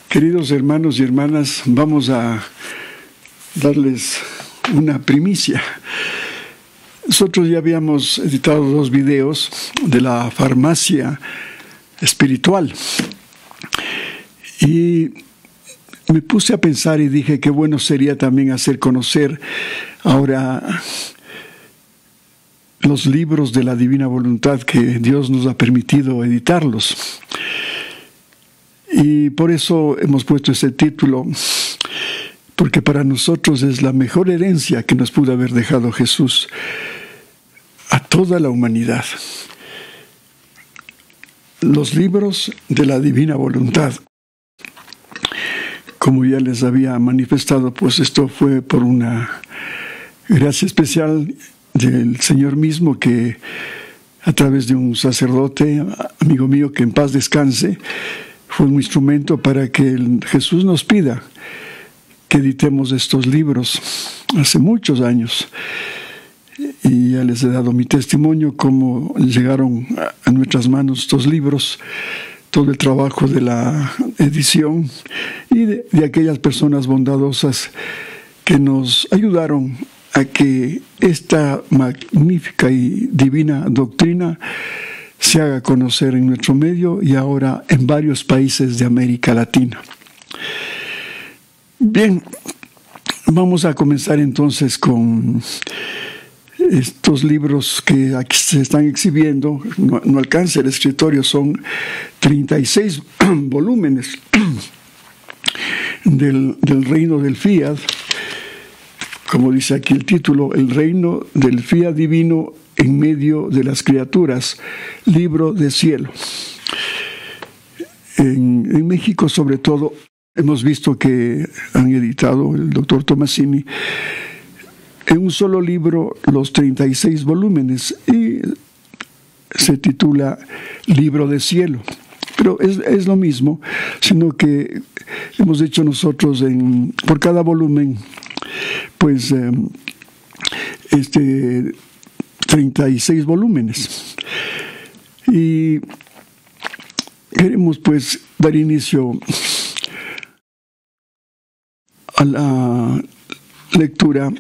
Queridos hermanos y hermanas, vamos a darles una primicia. Nosotros ya habíamos editado 2 videos de la farmacia espiritual y me puse a pensar y dije qué bueno sería también hacer conocer ahora los libros de la divina voluntad que Dios nos ha permitido editarlos. Y por eso hemos puesto ese título, porque para nosotros es la mejor herencia que nos pudo haber dejado Jesús a toda la humanidad. Los libros de la divina voluntad. Como ya les había manifestado, pues esto fue por una gracia especial del Señor mismo, que a través de un sacerdote, amigo mío, que en paz descanse, fue un instrumento para que Jesús nos pida que editemos estos libros hace muchos años. Y ya les he dado mi testimonio, cómo llegaron a nuestras manos estos libros, todo el trabajo de la edición y de aquellas personas bondadosas que nos ayudaron a que esta magnífica y divina doctrina se haga conocer en nuestro medio y ahora en varios países de América Latina. Bien, vamos a comenzar entonces con estos libros que aquí se están exhibiendo. No alcanza el escritorio, son 36 volúmenes del reino del Fiat. Como dice aquí el título, el reino del Fiat divino en medio de las criaturas, libro de cielo. En México, sobre todo, hemos visto que han editado el doctor Tomasini en un solo libro los 36 volúmenes y se titula Libro de Cielo. Pero es lo mismo, sino que hemos hecho nosotros por cada volumen, pues 36 volúmenes. Y queremos pues dar inicio a la lectura,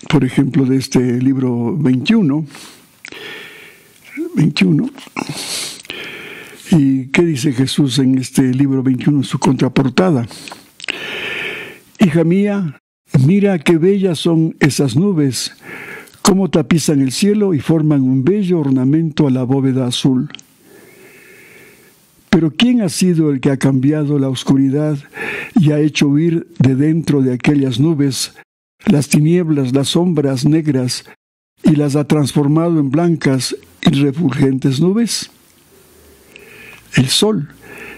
por ejemplo, de este libro 21. ¿Y qué dice Jesús en este libro 21, en su contraportada? Hija mía, mira qué bellas son esas nubes, cómo tapizan el cielo y forman un bello ornamento a la bóveda azul. Pero ¿quién ha sido el que ha cambiado la oscuridad y ha hecho huir de dentro de aquellas nubes las tinieblas, las sombras negras, y las ha transformado en blancas y refulgentes nubes? El sol,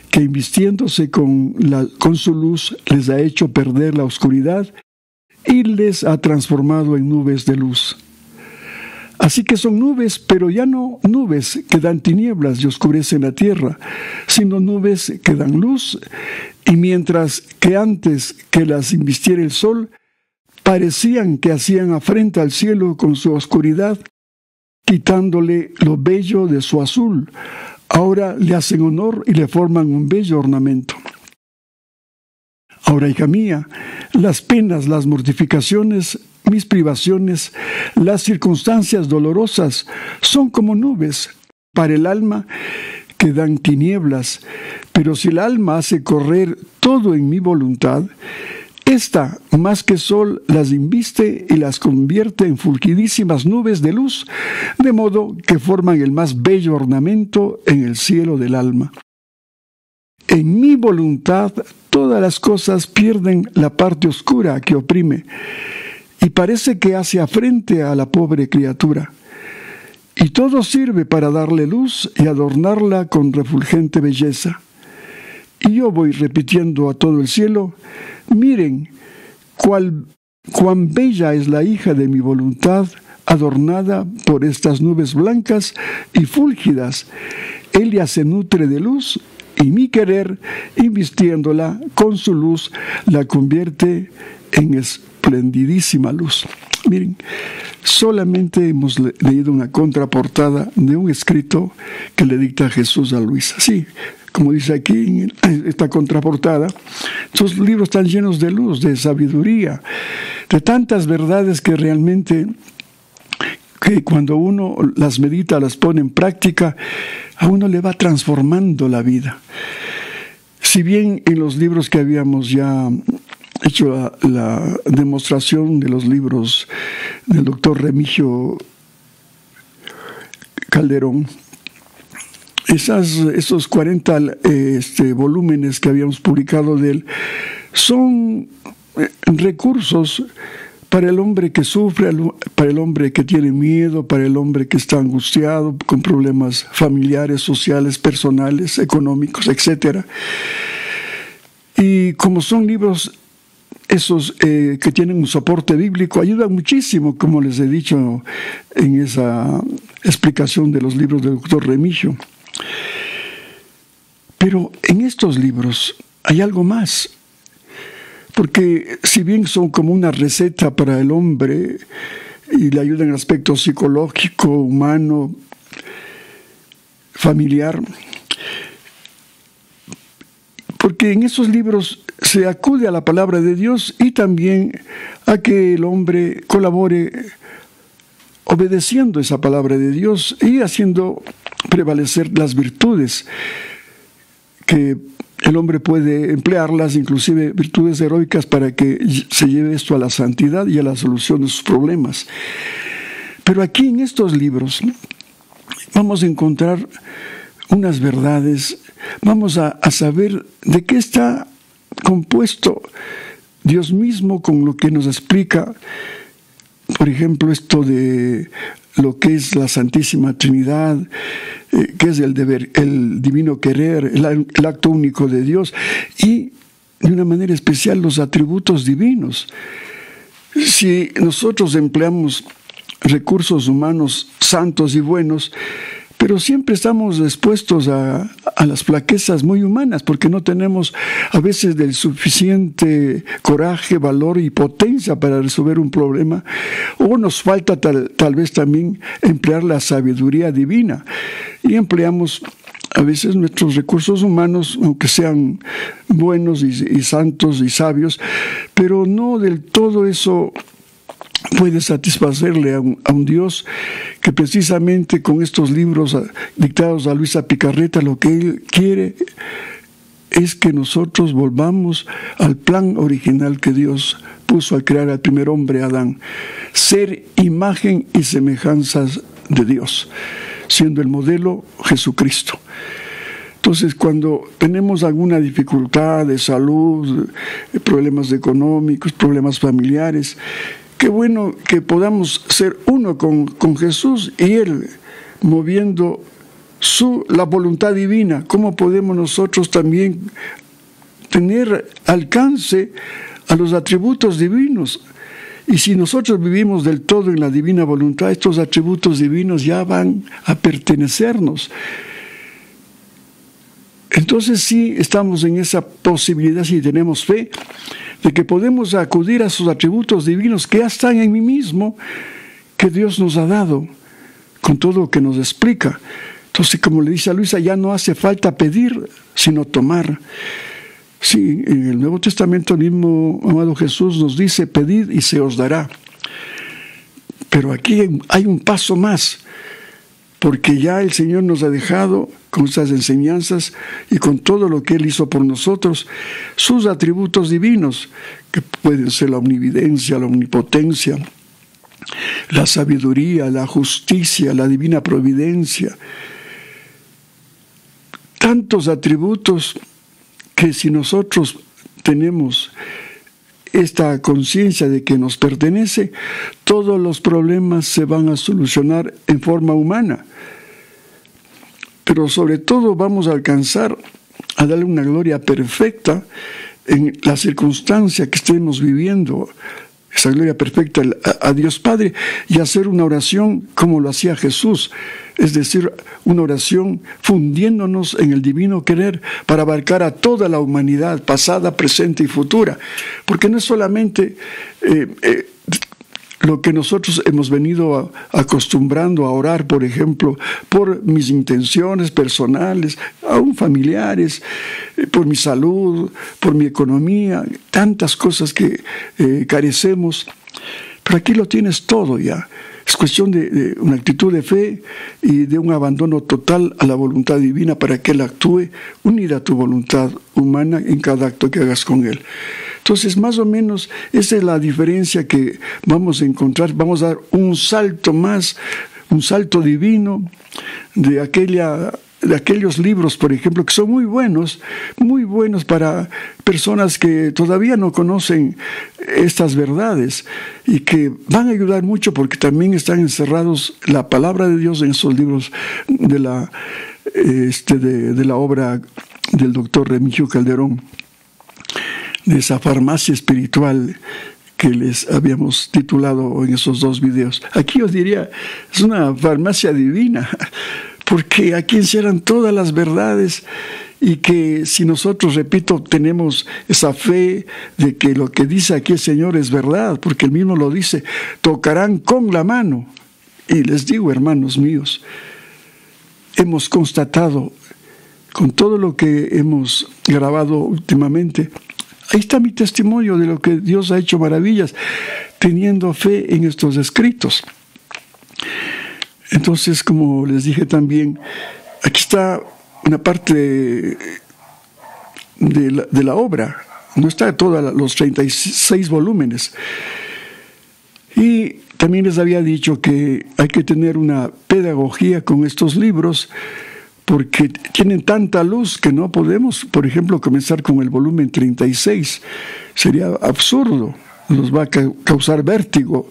que invistiéndose con su luz les ha hecho perder la oscuridad y les ha transformado en nubes de luz. Así que son nubes, pero ya no nubes que dan tinieblas y oscurecen la tierra, sino nubes que dan luz, y mientras que antes que las invistiera el sol, parecían que hacían afrenta al cielo con su oscuridad, quitándole lo bello de su azul, ahora le hacen honor y le forman un bello ornamento. Ahora, hija mía, las penas, las mortificaciones, mis privaciones, las circunstancias dolorosas son como nubes para el alma que dan tinieblas, pero si el alma hace correr todo en mi voluntad, esta, más que sol, las inviste y las convierte en fulgidísimas nubes de luz, de modo que forman el más bello ornamento en el cielo del alma. En mi voluntad todas las cosas pierden la parte oscura que oprime, y parece que hace afrente a la pobre criatura. Y todo sirve para darle luz y adornarla con refulgente belleza. Y yo voy repitiendo a todo el cielo: miren cuán bella es la hija de mi voluntad, adornada por estas nubes blancas y fúlgidas. Ella se nutre de luz, y mi querer, invistiéndola con su luz, la convierte en esplendidísima luz. Miren, solamente hemos leído una contraportada de un escrito que le dicta Jesús a Luisa. Sí, como dice aquí en esta contraportada, sus libros están llenos de luz, de sabiduría, de tantas verdades que realmente, que cuando uno las medita, las pone en práctica, a uno le va transformando la vida. Si bien en los libros que habíamos ya hecho la demostración de los libros del doctor Remigio Calderón, esos 40 volúmenes que habíamos publicado de él son recursos para el hombre que sufre, para el hombre que tiene miedo, para el hombre que está angustiado, con problemas familiares, sociales, personales, económicos, etc. Y como son libros esos que tienen un soporte bíblico, ayudan muchísimo, como les he dicho en esa explicación de los libros del doctor Remigio. Pero en estos libros hay algo más, porque si bien son como una receta para el hombre y le ayudan en el aspecto psicológico, humano, familiar, porque en esos libros se acude a la palabra de Dios y también a que el hombre colabore obedeciendo esa palabra de Dios y haciendo prevalecer las virtudes que el hombre puede emplearlas, inclusive virtudes heroicas, para que se lleve esto a la santidad y a la solución de sus problemas. Pero aquí en estos libros vamos a encontrar unas verdades, vamos a saber de qué está compuesto Dios mismo con lo que nos explica, por ejemplo, esto de lo que es la Santísima Trinidad, que es el deber, el divino querer, el acto único de Dios, y de una manera especial los atributos divinos. Si nosotros empleamos recursos humanos santos y buenos, pero siempre estamos expuestos a las flaquezas muy humanas, porque no tenemos a veces del suficiente coraje, valor y potencia para resolver un problema, o nos falta tal vez también emplear la sabiduría divina, y empleamos a veces nuestros recursos humanos, aunque sean buenos y santos y sabios, pero no del todo eso puede satisfacerle a un Dios que precisamente con estos libros dictados a Luisa Picarreta, lo que Él quiere es que nosotros volvamos al plan original que Dios puso al crear al primer hombre, Adán, ser imagen y semejanzas de Dios, siendo el modelo Jesucristo. Entonces, cuando tenemos alguna dificultad de salud, problemas económicos, problemas familiares, qué bueno que podamos ser uno con Jesús y Él moviendo la voluntad divina. ¿Cómo podemos nosotros también tener alcance a los atributos divinos? Y si nosotros vivimos del todo en la divina voluntad, estos atributos divinos ya van a pertenecernos. Entonces sí estamos en esa posibilidad, si tenemos fe, de que podemos acudir a sus atributos divinos que ya están en mí mismo, que Dios nos ha dado, con todo lo que nos explica. Entonces, como le dice a Luisa, ya no hace falta pedir, sino tomar. Sí, en el Nuevo Testamento el mismo amado Jesús nos dice, pedid y se os dará. Pero aquí hay un paso más, porque ya el Señor nos ha dejado con estas enseñanzas y con todo lo que Él hizo por nosotros, sus atributos divinos, que pueden ser la omnividencia, la omnipotencia, la sabiduría, la justicia, la divina providencia. Tantos atributos que si nosotros tenemos esta conciencia de que nos pertenece, todos los problemas se van a solucionar en forma humana. Pero sobre todo vamos a alcanzar a darle una gloria perfecta en la circunstancia que estemos viviendo esa gloria perfecta a Dios Padre, y hacer una oración como lo hacía Jesús, es decir, una oración fundiéndonos en el divino querer para abarcar a toda la humanidad, pasada, presente y futura, porque no es solamente lo que nosotros hemos venido acostumbrando a orar, por ejemplo, por mis intenciones personales, aún familiares, por mi salud, por mi economía, tantas cosas que carecemos. Pero aquí lo tienes todo ya. Es cuestión de una actitud de fe y de un abandono total a la voluntad divina para que Él actúe unida a tu voluntad humana en cada acto que hagas con Él. Entonces, más o menos, esa es la diferencia que vamos a encontrar. Vamos a dar un salto más, un salto divino de aquellos libros, por ejemplo, que son muy buenos para personas que todavía no conocen estas verdades y que van a ayudar mucho porque también están encerrados la palabra de Dios en esos libros de la obra del doctor Remigio Calderón, de esa farmacia espiritual que les habíamos titulado en esos 2 videos. Aquí os diría, es una farmacia divina, porque aquí encierran todas las verdades y que si nosotros, repito, tenemos esa fe de que lo que dice aquí el Señor es verdad, porque Él mismo lo dice, tocarán con la mano. Y les digo, hermanos míos, hemos constatado con todo lo que hemos grabado últimamente, ahí está mi testimonio de lo que Dios ha hecho maravillas, teniendo fe en estos escritos. Entonces, como les dije también, aquí está una parte de la obra, no está todos los 36 volúmenes. Y también les había dicho que hay que tener una pedagogía con estos libros, porque tienen tanta luz que no podemos, por ejemplo, comenzar con el volumen 36. Sería absurdo, nos va a causar vértigo,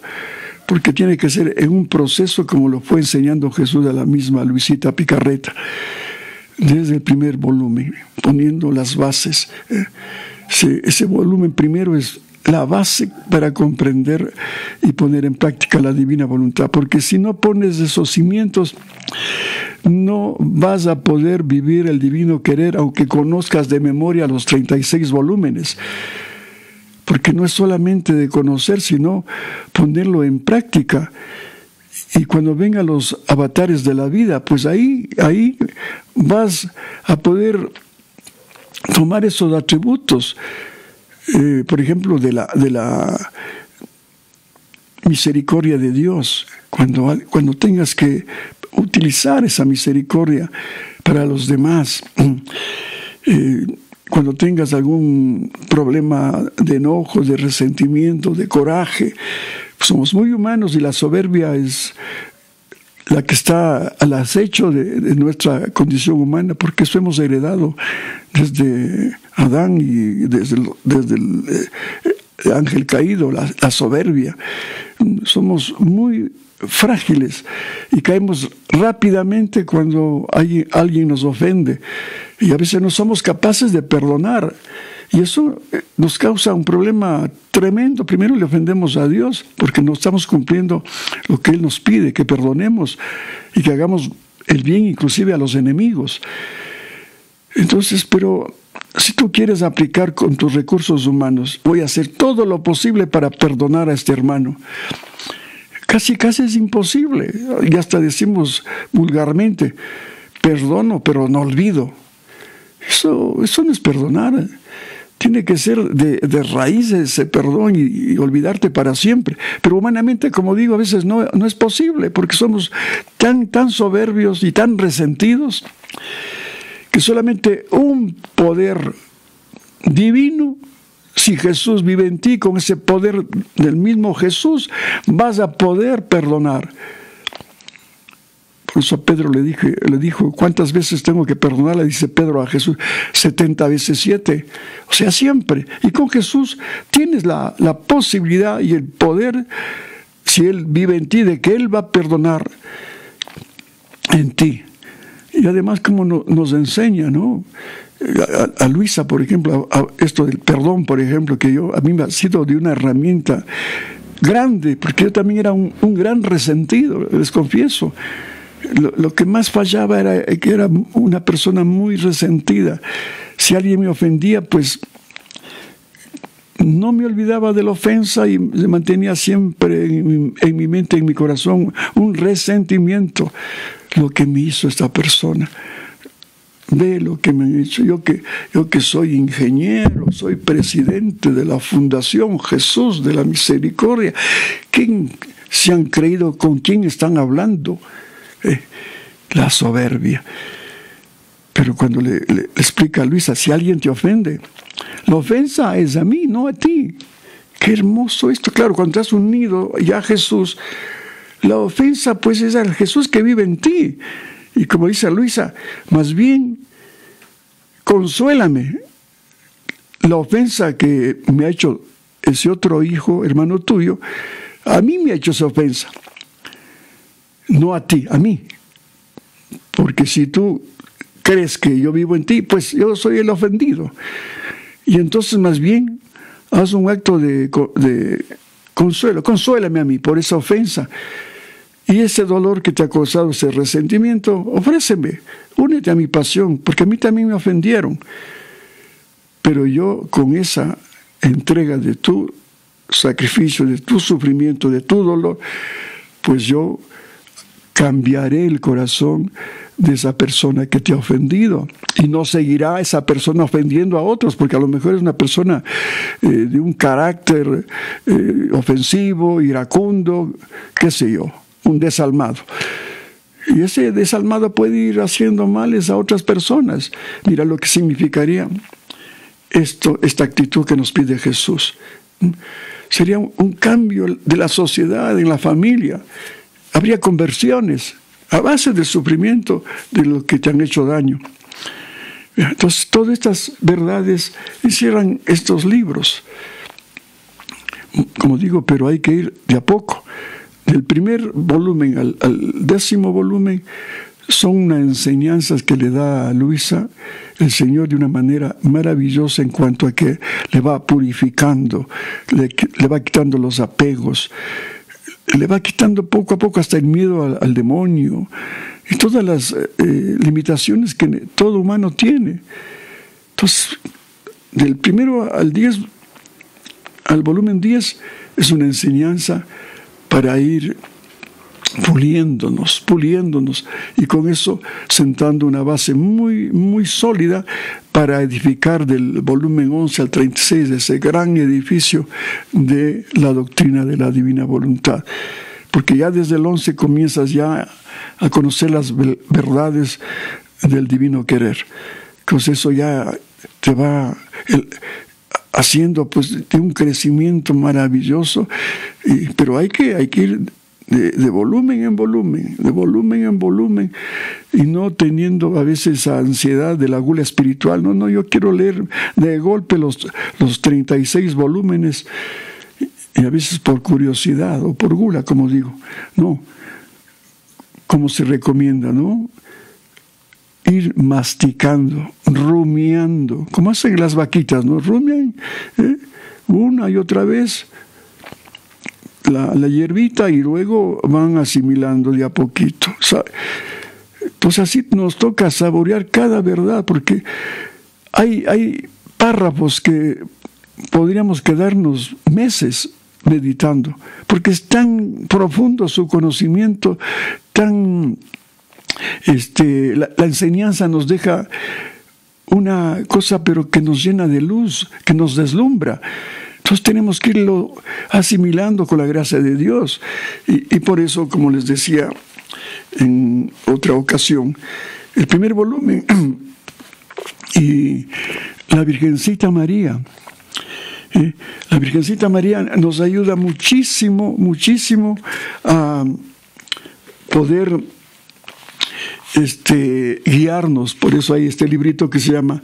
porque tiene que ser en un proceso como lo fue enseñando Jesús a la misma Luisita Picarreta, desde el primer volumen, poniendo las bases. Ese volumen primero es la base para comprender y poner en práctica la divina voluntad, porque si no pones esos cimientos, no vas a poder vivir el divino querer, aunque conozcas de memoria los 36 volúmenes, porque no es solamente de conocer, sino ponerlo en práctica. Y cuando vengan los avatares de la vida, pues ahí vas a poder tomar esos atributos, por ejemplo, de la misericordia de Dios, cuando tengas que utilizar esa misericordia para los demás, cuando tengas algún problema de enojo, de resentimiento, de coraje. Somos muy humanos y la soberbia es la que está al acecho de nuestra condición humana, porque eso hemos heredado desde Adán y desde el ángel caído, la soberbia. Somos muy frágiles y caemos rápidamente cuando alguien nos ofende, y a veces no somos capaces de perdonar, y eso nos causa un problema tremendo. Primero le ofendemos a Dios porque no estamos cumpliendo lo que Él nos pide, que perdonemos y que hagamos el bien inclusive a los enemigos. Entonces, pero si tú quieres aplicar con tus recursos humanos, voy a hacer todo lo posible para perdonar a este hermano. Casi es imposible, y hasta decimos vulgarmente, perdono, pero no olvido. Eso no es perdonar. Tiene que ser de raíz ese perdón y olvidarte para siempre. Pero humanamente, como digo, a veces no es posible, porque somos tan soberbios y tan resentidos que solamente un poder divino, si Jesús vive en ti, con ese poder del mismo Jesús, vas a poder perdonar. Por eso a Pedro le dijo, ¿cuántas veces tengo que perdonar? Le dice Pedro a Jesús, 70 veces 7. O sea, siempre. Y con Jesús tienes la posibilidad y el poder, si Él vive en ti, de que Él va a perdonar en ti. Y además, como nos enseña, ¿no? A Luisa, por ejemplo, a esto del perdón, por ejemplo, que a mí me ha sido de una herramienta grande, porque yo también era un gran resentido, les confieso. Lo que más fallaba era que era una persona muy resentida. Si alguien me ofendía, pues no me olvidaba de la ofensa y se mantenía siempre en mi mente, en mi corazón, un resentimiento. Lo que me hizo esta persona. Ve lo que me han hecho. Yo que soy ingeniero, soy presidente de la Fundación Jesús de la Misericordia. ¿Quién se han creído? ¿Con quién están hablando? La soberbia. Pero cuando le explica a Luisa, si alguien te ofende, la ofensa es a mí, no a ti. Qué hermoso esto. Claro, cuando estás unido ya a Jesús, la ofensa pues es al Jesús que vive en ti. Y como dice Luisa, más bien, consuélame. La ofensa que me ha hecho ese otro hijo, hermano tuyo, a mí me ha hecho esa ofensa. No a ti, a mí. Porque si tú crees que yo vivo en ti, pues yo soy el ofendido. Y entonces más bien, haz un acto de consuelo. Consuélame a mí por esa ofensa. Y ese dolor que te ha causado, ese resentimiento, ofréceme, únete a mi pasión, porque a mí también me ofendieron. Pero yo, con esa entrega de tu sacrificio, de tu sufrimiento, de tu dolor, pues yo cambiaré el corazón de esa persona que te ha ofendido. Y no seguirá esa persona ofendiendo a otros, porque a lo mejor es una persona de un carácter ofensivo, iracundo, qué sé yo, un desalmado. Y ese desalmado puede ir haciendo males a otras personas. Mira lo que significaría esta actitud que nos pide Jesús. Sería un cambio de la sociedad, en la familia. Habría conversiones a base del sufrimiento de los que te han hecho daño. Entonces, todas estas verdades hicieran estos libros. Como digo, pero hay que ir de a poco. Del primer volumen al 10º volumen son unas enseñanzas que le da a Luisa el Señor de una manera maravillosa en cuanto a que le va purificando, le va quitando los apegos, le va quitando poco a poco hasta el miedo al demonio y todas las limitaciones que todo humano tiene. Entonces, del primero al volumen 10 es una enseñanza para ir puliéndonos, y con eso sentando una base muy, muy sólida para edificar del volumen 11 al 36 ese gran edificio de la doctrina de la divina voluntad. Porque ya desde el 11 comienzas ya a conocer las verdades del divino querer. Entonces eso ya te va haciendo pues de un crecimiento maravilloso, pero hay que ir de volumen en volumen, y no teniendo a veces esa ansiedad de la gula espiritual. No, yo quiero leer de golpe los 36 volúmenes, y a veces por curiosidad o por gula, como digo. No, como se recomienda, ¿no? Ir masticando, rumiando, como hacen las vaquitas, ¿no? Rumian una y otra vez la hierbita y luego van asimilando de a poquito. Entonces así nos toca saborear cada verdad, porque hay párrafos que podríamos quedarnos meses meditando, porque es tan profundo su conocimiento, tan la enseñanza nos deja una cosa, pero que nos llena de luz, que nos deslumbra. Entonces tenemos que irlo asimilando con la gracia de Dios. Y por eso, como les decía en otra ocasión, el primer volumen y la Virgencita María. La Virgencita María nos ayuda muchísimo a poder guiarnos. Por eso hay este librito que se llama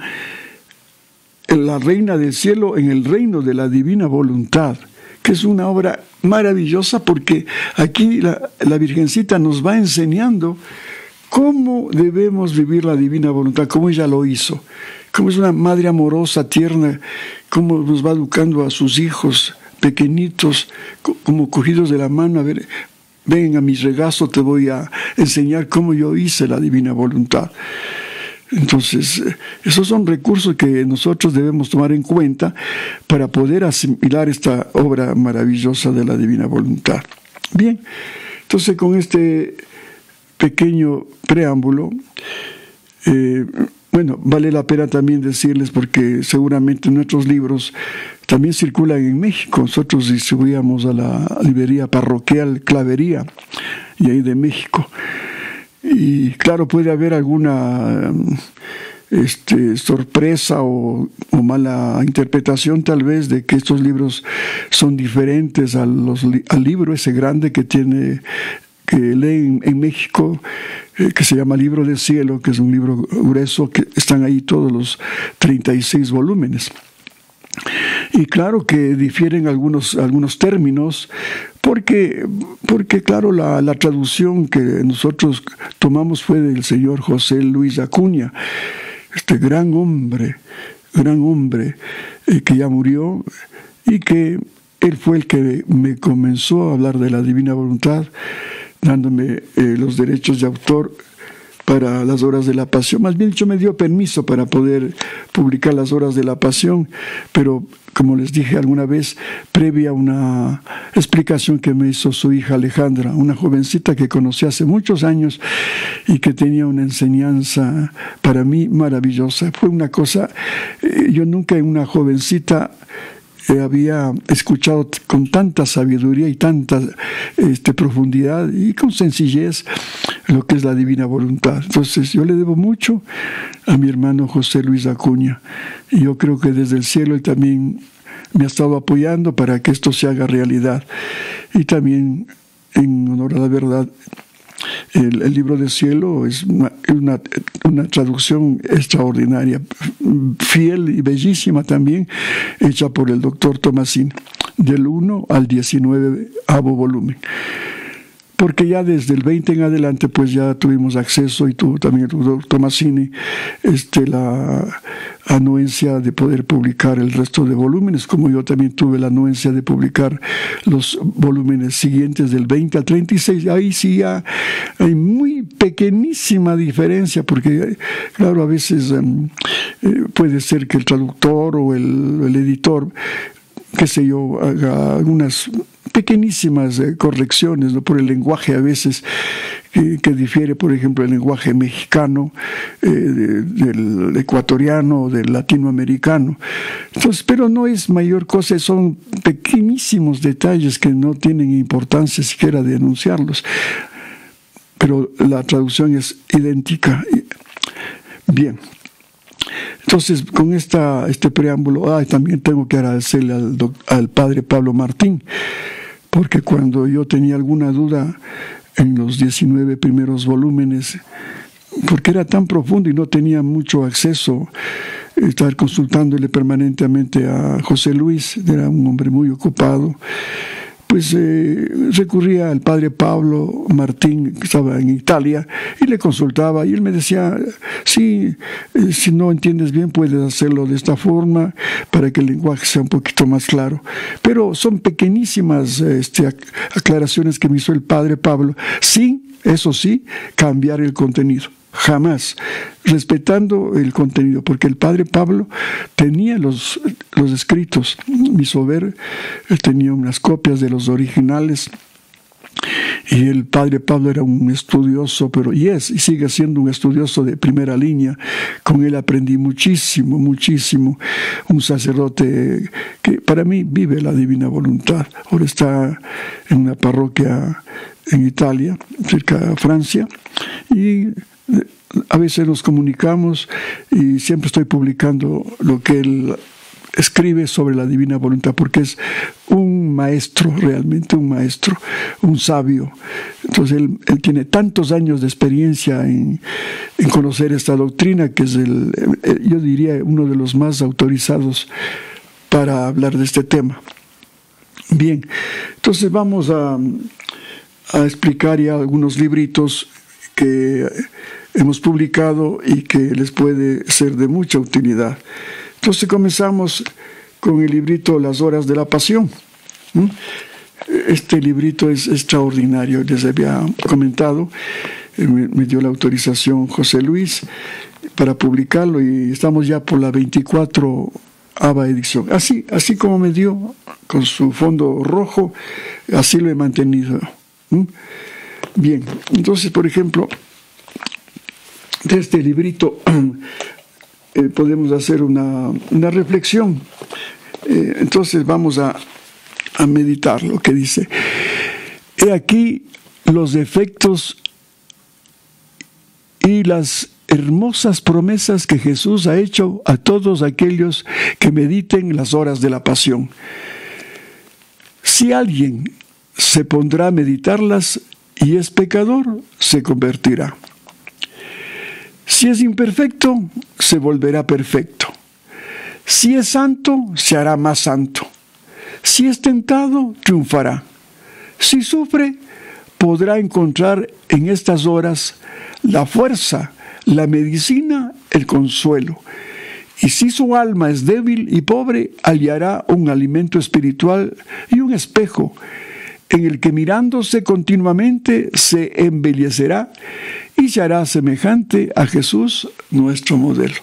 La Reina del Cielo en el Reino de la Divina Voluntad, que es una obra maravillosa, porque aquí la Virgencita nos va enseñando cómo debemos vivir la Divina Voluntad, cómo ella lo hizo, cómo es una madre amorosa, tierna, cómo nos va educando a sus hijos pequeñitos, como cogidos de la mano, a ver, ven a mi regazo, te voy a enseñar cómo yo hice la divina voluntad. Entonces, esos son recursos que nosotros debemos tomar en cuenta para poder asimilar esta obra maravillosa de la divina voluntad. Bien, entonces con este pequeño preámbulo, vale la pena también decirles, porque seguramente nuestros libros también circulan en México. Nosotros distribuíamos a la librería parroquial Clavería, y ahí de México. Y claro, puede haber alguna sorpresa o mala interpretación tal vez de que estos libros son diferentes al libro ese grande que leen en México, que se llama Libro del Cielo, que es un libro grueso, que están ahí todos los 36 volúmenes. Y claro que difieren algunos términos, porque claro, la traducción que nosotros tomamos fue del señor José Luis Acuña, este gran hombre, que ya murió, y que él fue el que me comenzó a hablar de la divina voluntad, dándome los derechos de autor para las Horas de la Pasión. Más bien dicho, me dio permiso para poder publicar las Horas de la Pasión, pero como les dije alguna vez, previa a una explicación que me hizo su hija Alejandra, una jovencita que conocí hace muchos años y que tenía una enseñanza para mí maravillosa. Fue una cosa, yo nunca en una jovencita había escuchado con tanta sabiduría y tanta profundidad y con sencillez lo que es la divina voluntad. Entonces yo le debo mucho a mi hermano José Luis Acuña, y yo creo que desde el cielo él también me ha estado apoyando para que esto se haga realidad. Y también, en honor a la verdad, el Libro del Cielo es una traducción extraordinaria, fiel y bellísima también, hecha por el doctor Tomasini, del 1 al 19º volumen. Porque ya desde el 20 en adelante, pues ya tuvimos acceso, y tuvo también el doctor Tomasini, la anuencia de poder publicar el resto de volúmenes, como yo también tuve la anuencia de publicar los volúmenes siguientes del 20 al 36. Ahí sí ya hay muy pequeñísima diferencia, porque claro, a veces puede ser que el traductor o el editor, qué sé yo, haga algunas pequeñísimas correcciones, ¿no?, por el lenguaje a veces que difiere, por ejemplo, el lenguaje mexicano del ecuatoriano o del latinoamericano. Entonces, pero no es mayor cosa, son pequeñísimos detalles que no tienen importancia siquiera de anunciarlos, pero la traducción es idéntica. Bien. Entonces, con este preámbulo, también tengo que agradecerle al padre Pablo Martín, porque cuando yo tenía alguna duda en los 19 primeros volúmenes, porque era tan profundo y no tenía mucho acceso, estar consultándole permanentemente a José Luis, era un hombre muy ocupado, pues recurría al padre Pablo Martín, que estaba en Italia, y le consultaba, y él me decía, sí, si no entiendes bien puedes hacerlo de esta forma para que el lenguaje sea un poquito más claro. Pero son pequeñísimas aclaraciones que me hizo el padre Pablo, sin, eso sí, cambiar el contenido. Jamás, respetando el contenido, porque el padre Pablo tenía los escritos, me hizo ver, él tenía unas copias de los originales, y el padre Pablo era un estudioso, y sigue siendo un estudioso de primera línea. Con él aprendí muchísimo, un sacerdote que para mí vive la divina voluntad. Ahora está en una parroquia en Italia, cerca de Francia, y a veces nos comunicamos, y siempre estoy publicando lo que él escribe sobre la divina voluntad, porque es un maestro, realmente un maestro, un sabio. Entonces él tiene tantos años de experiencia en conocer esta doctrina, que es yo diría uno de los más autorizados para hablar de este tema. Bien, entonces vamos a explicar ya algunos libritos que hemos publicado y que les puede ser de mucha utilidad. Entonces comenzamos con el librito Las Horas de la Pasión. Este librito es extraordinario, les había comentado, me dio la autorización José Luis para publicarlo y estamos ya por la 24ª edición. Así como me dio, con su fondo rojo, así lo he mantenido. Bien, entonces, por ejemplo, de este librito podemos hacer una reflexión. Entonces vamos a meditar lo que dice. He aquí los defectos y las hermosas promesas que Jesús ha hecho a todos aquellos que mediten las horas de la pasión. Si alguien se pondrá a meditarlas y es pecador, se convertirá. Si es imperfecto, se volverá perfecto. Si es santo, se hará más santo. Si es tentado, triunfará. Si sufre, podrá encontrar en estas horas la fuerza, la medicina, el consuelo. Y si su alma es débil y pobre, hallará un alimento espiritual y un espejo en el que mirándose continuamente se embellecerá y se hará semejante a Jesús, nuestro modelo.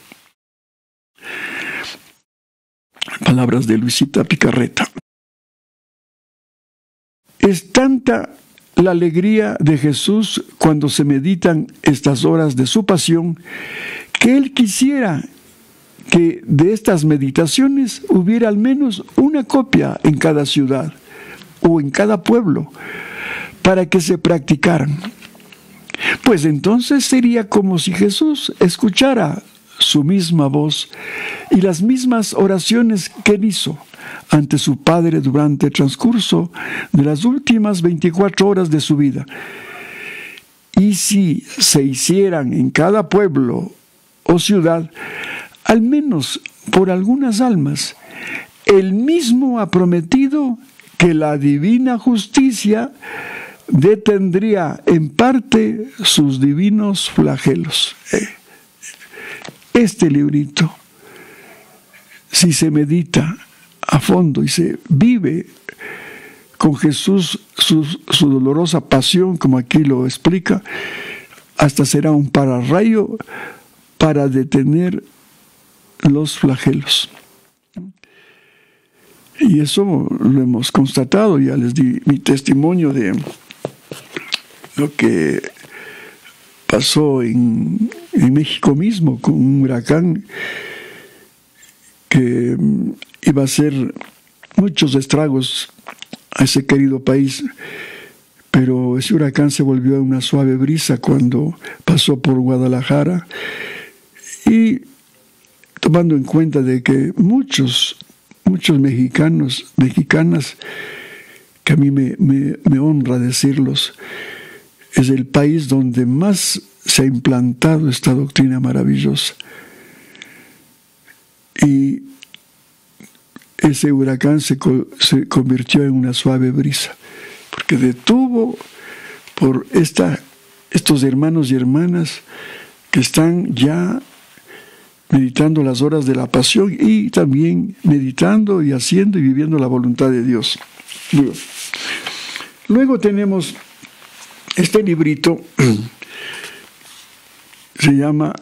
Palabras de Luisita Picarreta. Es tanta la alegría de Jesús cuando se meditan estas horas de su pasión, que Él quisiera que de estas meditaciones hubiera al menos una copia en cada ciudad o en cada pueblo, para que se practicaran. Pues entonces sería como si Jesús escuchara su misma voz y las mismas oraciones que Él hizo ante su Padre durante el transcurso de las últimas 24 horas de su vida. Y si se hicieran en cada pueblo o ciudad, al menos por algunas almas, Él mismo ha prometido que la divina justicia detendría en parte sus divinos flagelos. Este librito, si se medita a fondo y se vive con Jesús su dolorosa pasión, como aquí lo explica, hasta será un pararrayo para detener los flagelos. Y eso lo hemos constatado, ya les di mi testimonio de lo que pasó en México mismo con un huracán que iba a hacer muchos estragos a ese querido país, pero ese huracán se volvió una suave brisa cuando pasó por Guadalajara, y tomando en cuenta de que muchos mexicanas, que a mí me honra decirlos, es el país donde más se ha implantado esta doctrina maravillosa. Y ese huracán se convirtió en una suave brisa, porque detuvo por estos hermanos y hermanas que están ya meditando las horas de la pasión y también meditando y haciendo y viviendo la voluntad de Dios. Luego tenemos este librito, se llama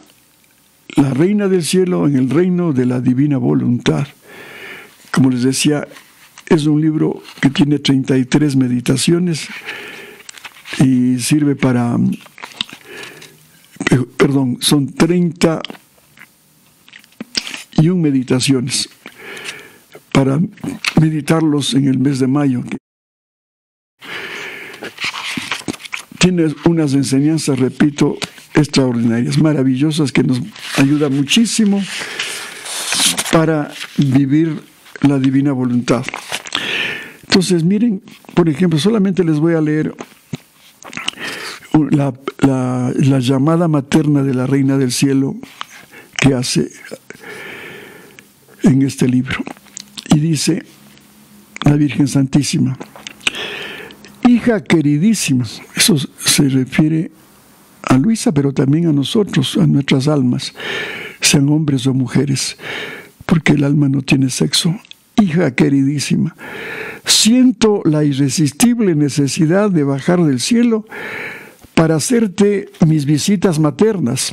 La Reina del Cielo en el Reino de la Divina Voluntad. Como les decía, es un libro que tiene 33 meditaciones y sirve para, son 31 meditaciones para meditarlos en el mes de mayo. Tiene unas enseñanzas, repito, extraordinarias, maravillosas, que nos ayudan muchísimo para vivir la divina voluntad. Entonces, miren, por ejemplo, solamente les voy a leer la llamada materna de la Reina del Cielo que hace en este libro. Y dice la Virgen Santísima: hija queridísima. Eso se refiere a Luisa, pero también a nosotros, a nuestras almas, sean hombres o mujeres, porque el alma no tiene sexo. Hija queridísima, siento la irresistible necesidad de bajar del cielo para hacerte mis visitas maternas.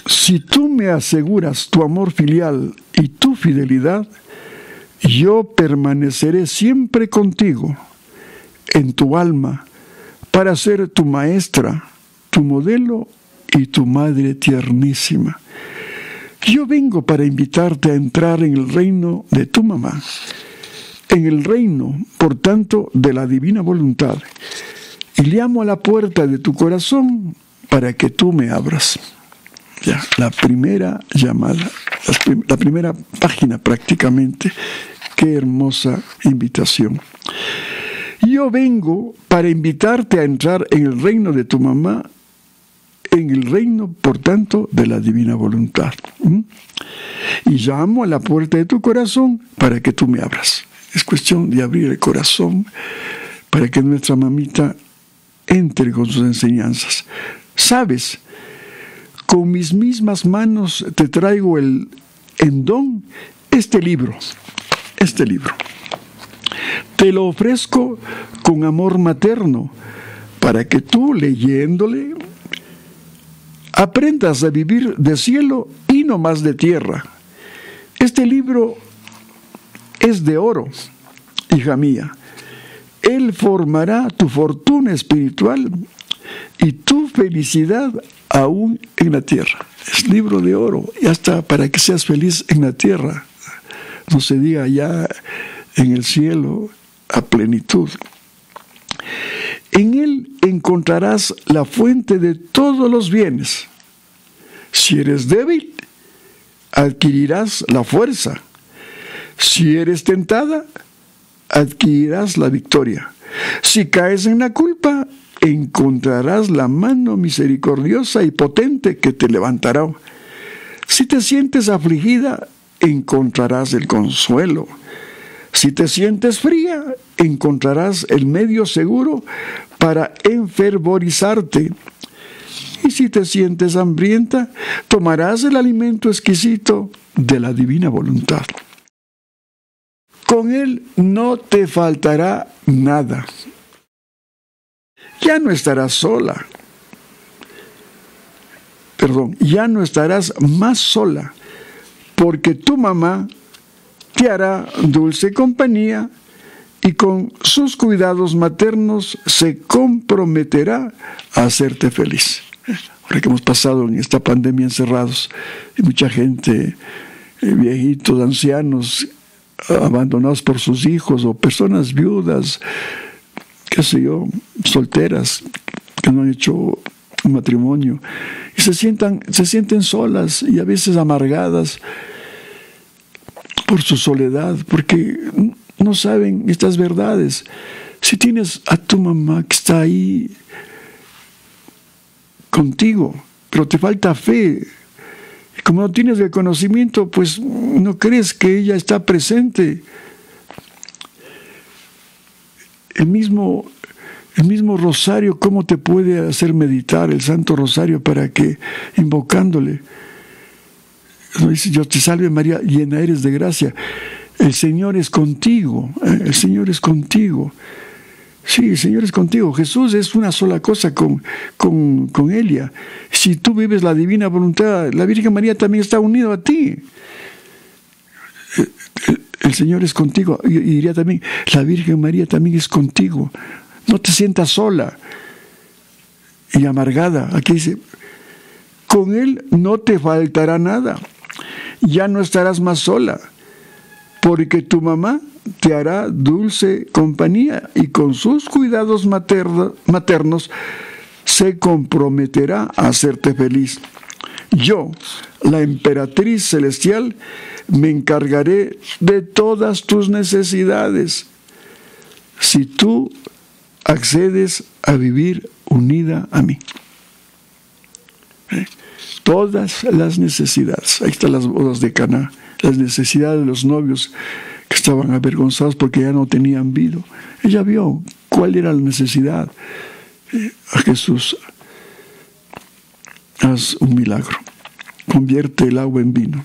Si tú me aseguras tu amor filial y tu fidelidad, yo permaneceré siempre contigo, en tu alma, para ser tu maestra, tu modelo y tu madre tiernísima. Yo vengo para invitarte a entrar en el reino de tu mamá, en el reino, por tanto, de la divina voluntad, y llamo a la puerta de tu corazón para que tú me abras. Ya, la primera llamada, la primera página prácticamente. Qué hermosa invitación. Yo vengo para invitarte a entrar en el reino de tu mamá, en el reino, por tanto, de la divina voluntad. Y llamo a la puerta de tu corazón para que tú me abras. Es cuestión de abrir el corazón para que nuestra mamita entre con sus enseñanzas. ¿Sabes? Con mis mismas manos te traigo en don este libro. Te lo ofrezco con amor materno para que tú, leyéndole, aprendas a vivir de cielo y no más de tierra. Este libro es de oro, hija mía. Él formará tu fortuna espiritual y tu felicidad aún en la tierra. Es libro de oro, ya está, para que seas feliz en la tierra. No se diga ya en el cielo a plenitud. En él encontrarás la fuente de todos los bienes. Si eres débil, adquirirás la fuerza. Si eres tentada, adquirirás la victoria. Si caes en la culpa, encontrarás la mano misericordiosa y potente que te levantará. Si te sientes afligida, encontrarás el consuelo. Si te sientes fría, encontrarás el medio seguro para enfervorizarte. Y si te sientes hambrienta, tomarás el alimento exquisito de la divina voluntad. Con él no te faltará nada. Ya no estarás sola. Ya no estarás más sola, porque tu mamá te hará dulce compañía y con sus cuidados maternos se comprometerá a hacerte feliz. Ahora que hemos pasado en esta pandemia encerrados, y mucha gente, viejitos, ancianos, abandonados por sus hijos, o personas viudas, qué sé yo, solteras, que no han hecho un matrimonio, y se sienten solas y a veces amargadas por su soledad, porque no saben estas verdades. Si tienes a tu mamá que está ahí contigo, pero te falta fe, y como no tienes el conocimiento, pues no crees que ella está presente. El mismo rosario, ¿cómo te puede hacer meditar el Santo Rosario para que, invocándole, no dice: Dios te salve María, llena eres de gracia, el Señor es contigo, el Señor es contigo. Sí, el Señor es contigo. Jesús es una sola cosa con ella. Si tú vives la divina voluntad, la Virgen María también está unida a ti. El Señor es contigo. Y diría también, la Virgen María también es contigo. No te sientas sola y amargada. Aquí dice: con Él no te faltará nada. Ya no estarás más sola, porque tu mamá te hará dulce compañía y con sus cuidados maternos se comprometerá a hacerte feliz. Yo, la emperatriz celestial, me encargaré de todas tus necesidades si tú accedes a vivir unida a mí. Todas las necesidades. Ahí están las bodas de Caná, las necesidades de los novios que estaban avergonzados porque ya no tenían vino. Ella vio cuál era la necesidad. A Jesús: haz un milagro, convierte el agua en vino.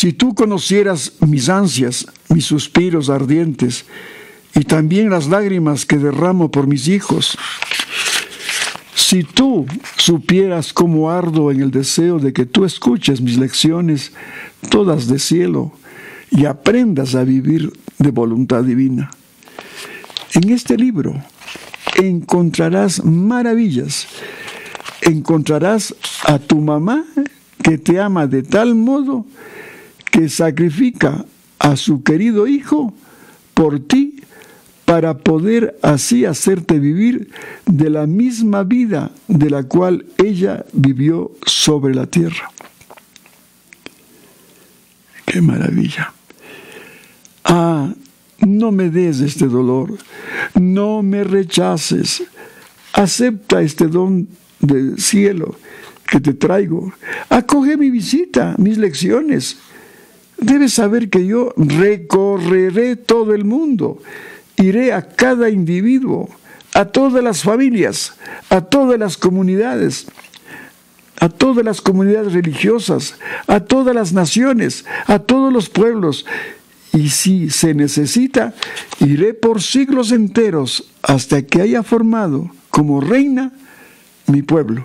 Si tú conocieras mis ansias, mis suspiros ardientes, y también las lágrimas que derramo por mis hijos, si tú supieras cómo ardo en el deseo de que tú escuches mis lecciones, todas de cielo, y aprendas a vivir de voluntad divina. En este libro encontrarás maravillas. Encontrarás a tu mamá que te ama de tal modo que sacrifica a su querido hijo por ti para poder así hacerte vivir de la misma vida de la cual ella vivió sobre la tierra. ¡Qué maravilla! Ah, no me des este dolor, no me rechaces, acepta este don del cielo que te traigo, acoge mi visita, mis lecciones. Debes saber que yo recorreré todo el mundo, iré a cada individuo, a todas las familias, a todas las comunidades, a todas las comunidades religiosas, a todas las naciones, a todos los pueblos. Y si se necesita, iré por siglos enteros hasta que haya formado como reina mi pueblo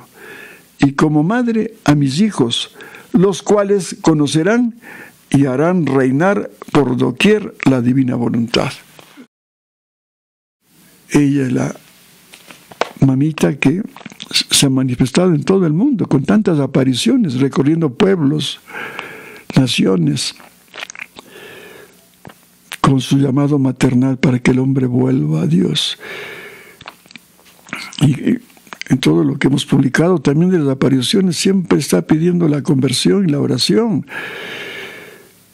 y como madre a mis hijos, los cuales conocerán y harán reinar por doquier la divina voluntad. Ella es la mamita que se ha manifestado en todo el mundo con tantas apariciones, recorriendo pueblos, naciones, con su llamado maternal para que el hombre vuelva a Dios. Y en todo lo que hemos publicado, también de las apariciones, siempre está pidiendo la conversión y la oración.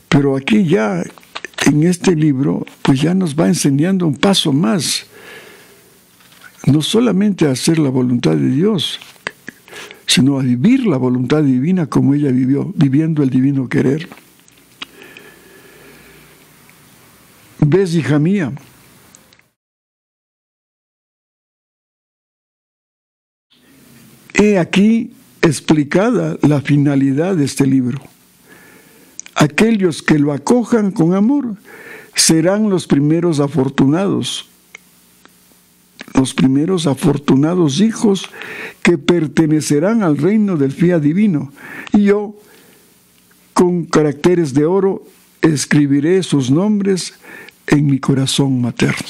Pero aquí ya, en este libro, pues ya nos va enseñando un paso más. No solamente a hacer la voluntad de Dios, sino a vivir la voluntad divina como ella vivió, viviendo el divino querer. ¿Ves, hija mía? He aquí explicada la finalidad de este libro. Aquellos que lo acojan con amor serán los primeros afortunados hijos que pertenecerán al reino del fiat divino. Y yo, con caracteres de oro, escribiré sus nombres en mi corazón materno.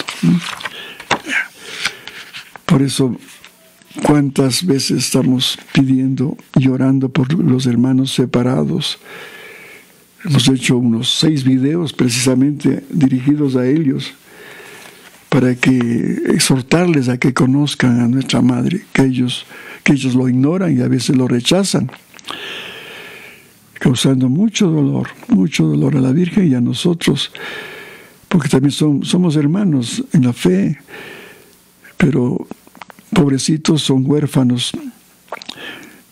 Por eso, ¿cuántas veces estamos pidiendo y orando por los hermanos separados? Hemos hecho unos 6 videos precisamente dirigidos a ellos para que exhortarles a que conozcan a nuestra madre, que ellos lo ignoran y a veces lo rechazan, causando mucho dolor a la Virgen y a nosotros, porque también somos hermanos en la fe, pero pobrecitos son huérfanos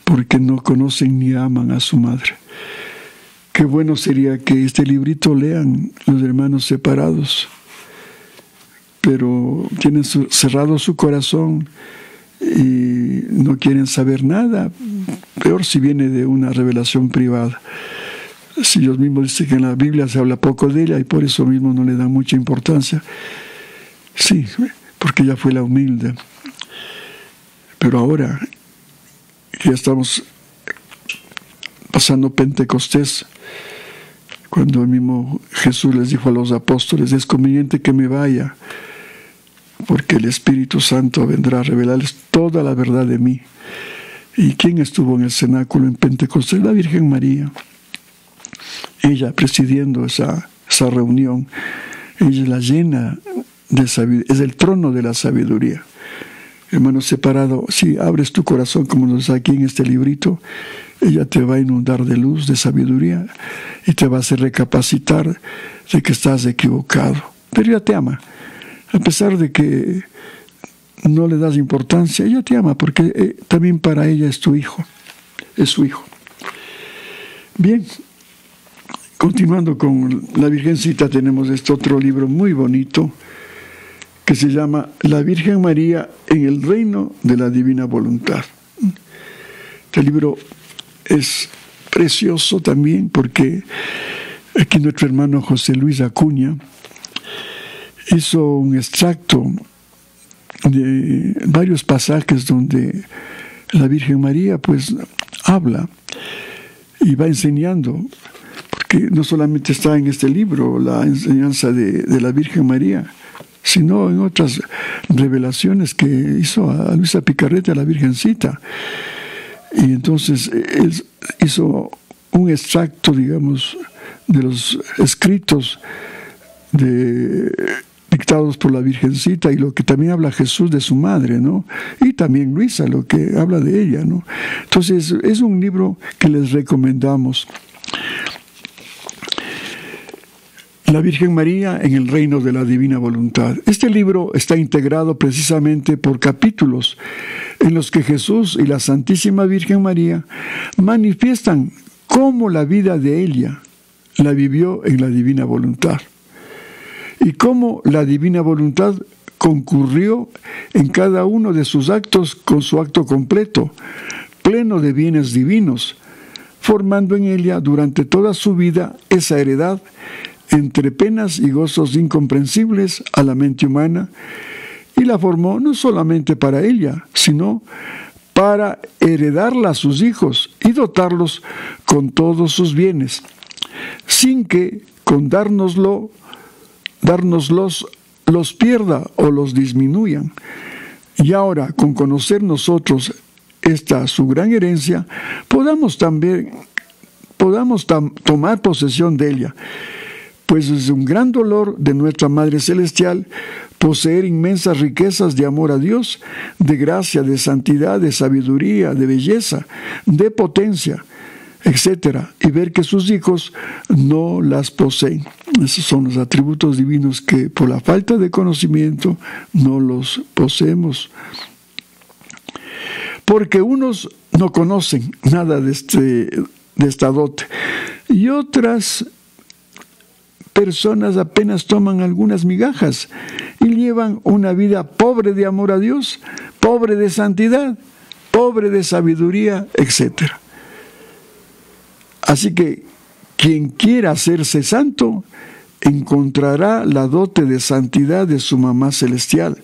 porque no conocen ni aman a su madre. Qué bueno sería que este librito lean los hermanos separados, pero tienen cerrado su corazón y no quieren saber nada. Peor si viene de una revelación privada. Si ellos mismos dicen que en la Biblia se habla poco de ella y por eso mismo no le dan mucha importancia. Sí, porque ella fue la humilde. Pero ahora que ya estamos pasando Pentecostés, cuando el mismo Jesús les dijo a los apóstoles, es conveniente que me vaya, porque el Espíritu Santo vendrá a revelarles toda la verdad de mí. ¿Y quién estuvo en el cenáculo en Pentecostés? La Virgen María. Ella presidiendo esa reunión. Ella es la llena de sabiduría, es el trono de la sabiduría. Hermano separado, si abres tu corazón como nos da aquí en este librito, ella te va a inundar de luz, de sabiduría, y te va a hacer recapacitar de que estás equivocado. Pero ella te ama. A pesar de que no le das importancia, ella te ama, porque también para ella es tu hijo, es su hijo. Bien, continuando con la Virgencita, tenemos este otro libro muy bonito, que se llama La Virgen María en el Reino de la Divina Voluntad. Este libro es precioso también porque Aquí nuestro hermano José Luis Acuña hizo un extracto de varios pasajes donde la Virgen María pues habla y va enseñando, porque no solamente está en este libro la enseñanza de la Virgen María, sino en otras revelaciones que hizo a Luisa Picarreta, a la Virgencita. Y entonces él hizo un extracto, digamos, de los escritos dictados por la Virgencita, y lo que también habla Jesús de su madre, ¿no? Y también Luisa, lo que habla de ella, ¿no? Entonces es un libro que les recomendamos. La Virgen María en el reino de la divina voluntad. Este libro está integrado precisamente por capítulos en los que Jesús y la Santísima Virgen María manifiestan cómo la vida de ella la vivió en la divina voluntad y cómo la divina voluntad concurrió en cada uno de sus actos con su acto completo, pleno de bienes divinos, formando en ella durante toda su vida esa heredad entre penas y gozos incomprensibles a la mente humana, y la formó no solamente para ella, sino para heredarla a sus hijos y dotarlos con todos sus bienes, sin que con dárnoslos los pierda o los disminuyan. Y ahora, con conocer nosotros esta su gran herencia, podamos tomar posesión de ella, pues es un gran dolor de nuestra Madre Celestial poseer inmensas riquezas de amor a Dios, de gracia, de santidad, de sabiduría, de belleza, de potencia, etc., y ver que sus hijos no las poseen. Esos son los atributos divinos que por la falta de conocimiento no los poseemos. Porque unos no conocen nada de esta dote, y otras personas apenas toman algunas migajas y llevan una vida pobre de amor a Dios, pobre de santidad, pobre de sabiduría, etc. Así que quien quiera hacerse santo encontrará la dote de santidad de su mamá celestial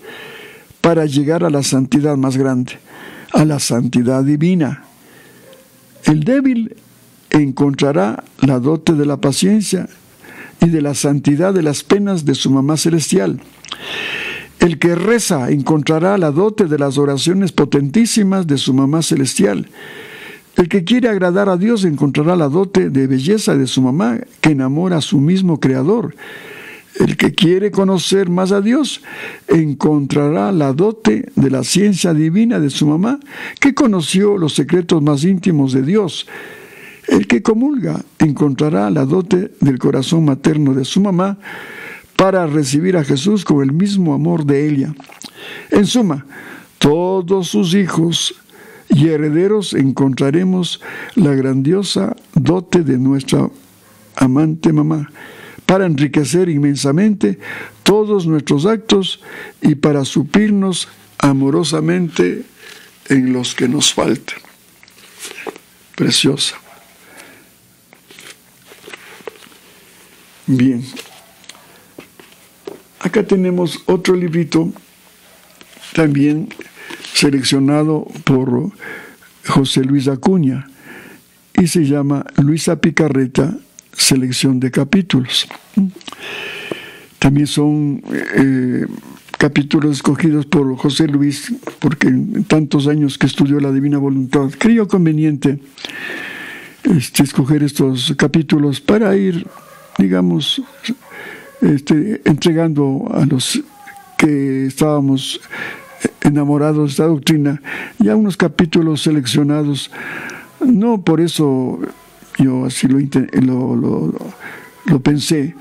para llegar a la santidad más grande, a la santidad divina. El débil encontrará la dote de la paciencia y de la santidad de las penas de su mamá celestial. El que reza encontrará la dote de las oraciones potentísimas de su mamá celestial. El que quiere agradar a Dios encontrará la dote de belleza de su mamá, que enamora a su mismo Creador. El que quiere conocer más a Dios encontrará la dote de la ciencia divina de su mamá, que conoció los secretos más íntimos de Dios. El que comulga encontrará la dote del corazón materno de su mamá para recibir a Jesús con el mismo amor de ella. En suma, todos sus hijos y herederos encontraremos la grandiosa dote de nuestra amante mamá, para enriquecer inmensamente todos nuestros actos y para suplirnos amorosamente en los que nos faltan. Preciosa. Bien, acá tenemos otro librito, también seleccionado por José Luis Acuña, y se llama Luisa Picarreta, selección de capítulos. También son capítulos escogidos por José Luis, porque en tantos años que estudió la Divina Voluntad, creyó conveniente escoger estos capítulos para ir, digamos, entregando a los que estábamos enamorados de esta doctrina ya unos capítulos seleccionados. No por eso yo así lo pensé,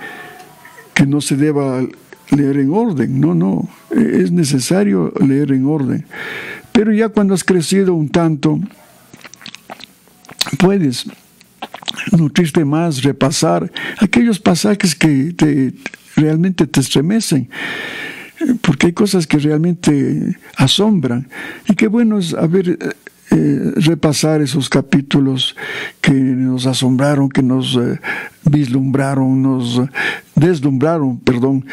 que no se deba leer en orden. No, es necesario leer en orden. Pero ya cuando has crecido un tanto, puedes nutrirte más, repasar aquellos pasajes que realmente te estremecen, porque hay cosas que realmente asombran, y qué bueno es haber repasar esos capítulos que nos asombraron, que nos vislumbraron, nos deslumbraron, perdón.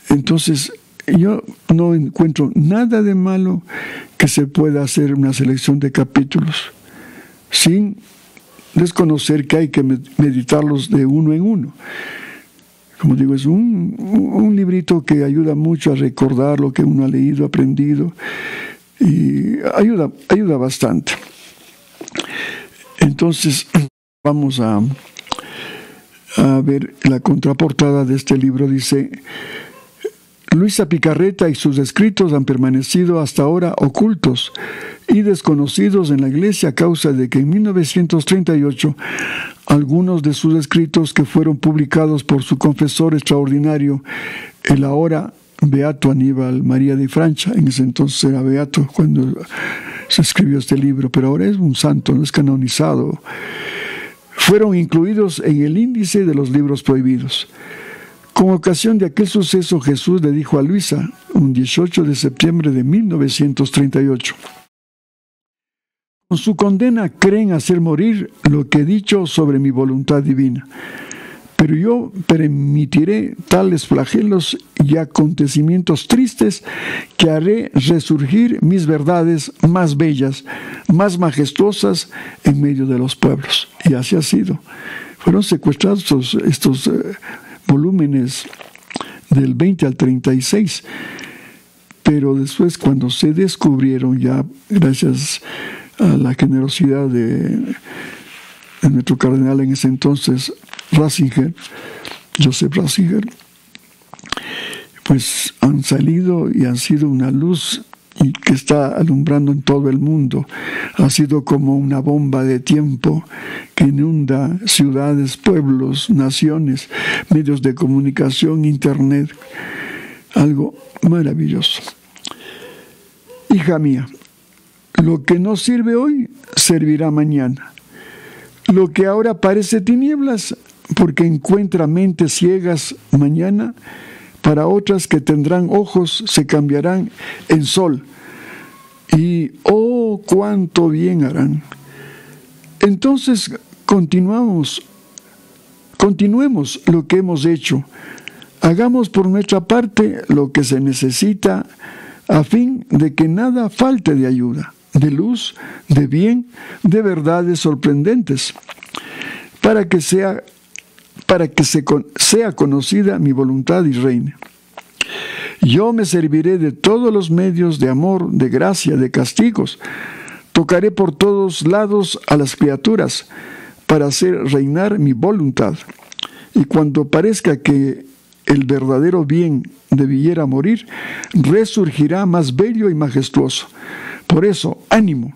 Entonces, yo no encuentro nada de malo que se pueda hacer una selección de capítulos sin desconocer que hay que meditarlos de uno en uno. Como digo, es un librito que ayuda mucho a recordar lo que uno ha leído, aprendido, y ayuda bastante. Entonces, vamos a ver la contraportada de este libro. Dice: Luisa Picarreta y sus escritos han permanecido hasta ahora ocultos y desconocidos en la Iglesia a causa de que en 1938 algunos de sus escritos, que fueron publicados por su confesor extraordinario, el ahora beato Aníbal María de Francia, en ese entonces era beato cuando se escribió este libro, pero ahora es un santo, no es canonizado, fueron incluidos en el índice de los libros prohibidos. Con ocasión de aquel suceso, Jesús le dijo a Luisa, un 18 de septiembre de 1938, con su condena creen hacer morir lo que he dicho sobre mi voluntad divina, pero yo permitiré tales flagelos y acontecimientos tristes que haré resurgir mis verdades más bellas, más majestuosas en medio de los pueblos. Y así ha sido. Fueron secuestrados estos volúmenes del 20 al 36, pero después, cuando se descubrieron, ya gracias a la generosidad de nuestro cardenal en ese entonces, Joseph Ratzinger, pues han salido y han sido una luz y que está alumbrando en todo el mundo. Ha sido como una bomba de tiempo que inunda ciudades, pueblos, naciones, medios de comunicación, internet. Algo maravilloso. Hija mía, lo que no sirve hoy, servirá mañana. Lo que ahora parece tinieblas, porque encuentra mentes ciegas mañana, para otras que tendrán ojos se cambiarán en sol. Y ¡oh, cuánto bien harán! Entonces continuemos lo que hemos hecho. Hagamos por nuestra parte lo que se necesita a fin de que nada falte de ayuda, de luz, de bien, de verdades sorprendentes, para que sea conocida mi voluntad y reine. Yo me serviré de todos los medios de amor, de gracia, de castigos. Tocaré por todos lados a las criaturas para hacer reinar mi voluntad. Y cuando parezca que el verdadero bien debiera morir, resurgirá más bello y majestuoso. Por eso, ánimo,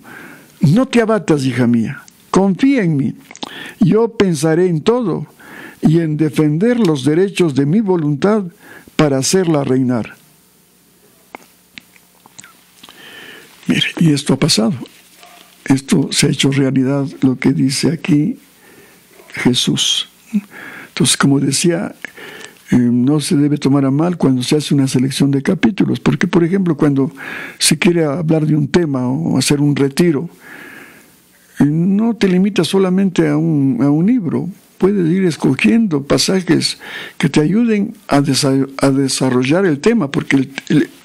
no te abatas, hija mía, confía en mí. Yo pensaré en todo y en defender los derechos de mi voluntad para hacerla reinar. Mire, y esto ha pasado. Esto se ha hecho realidad, lo que dice aquí Jesús. Entonces, como decía, no se debe tomar a mal cuando se hace una selección de capítulos, porque, por ejemplo, cuando se quiere hablar de un tema o hacer un retiro, no te limitas solamente a un libro. Puedes ir escogiendo pasajes que te ayuden a desarrollar el tema, porque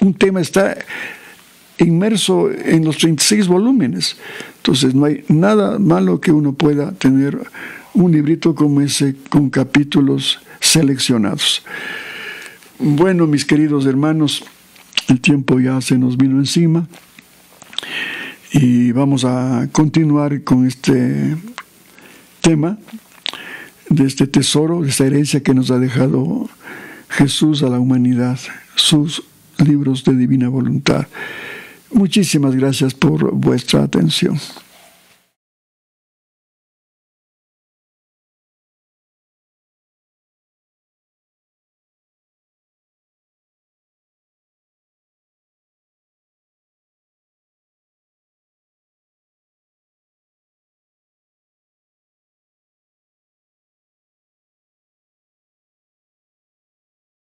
un tema está inmerso en los 36 volúmenes. Entonces no hay nada malo que uno pueda tener un librito como ese con capítulos seleccionados. Bueno, mis queridos hermanos, el tiempo ya se nos vino encima y vamos a continuar con este tema de este tesoro, de esta herencia que nos ha dejado Jesús a la humanidad, sus libros de divina voluntad. Muchísimas gracias por vuestra atención.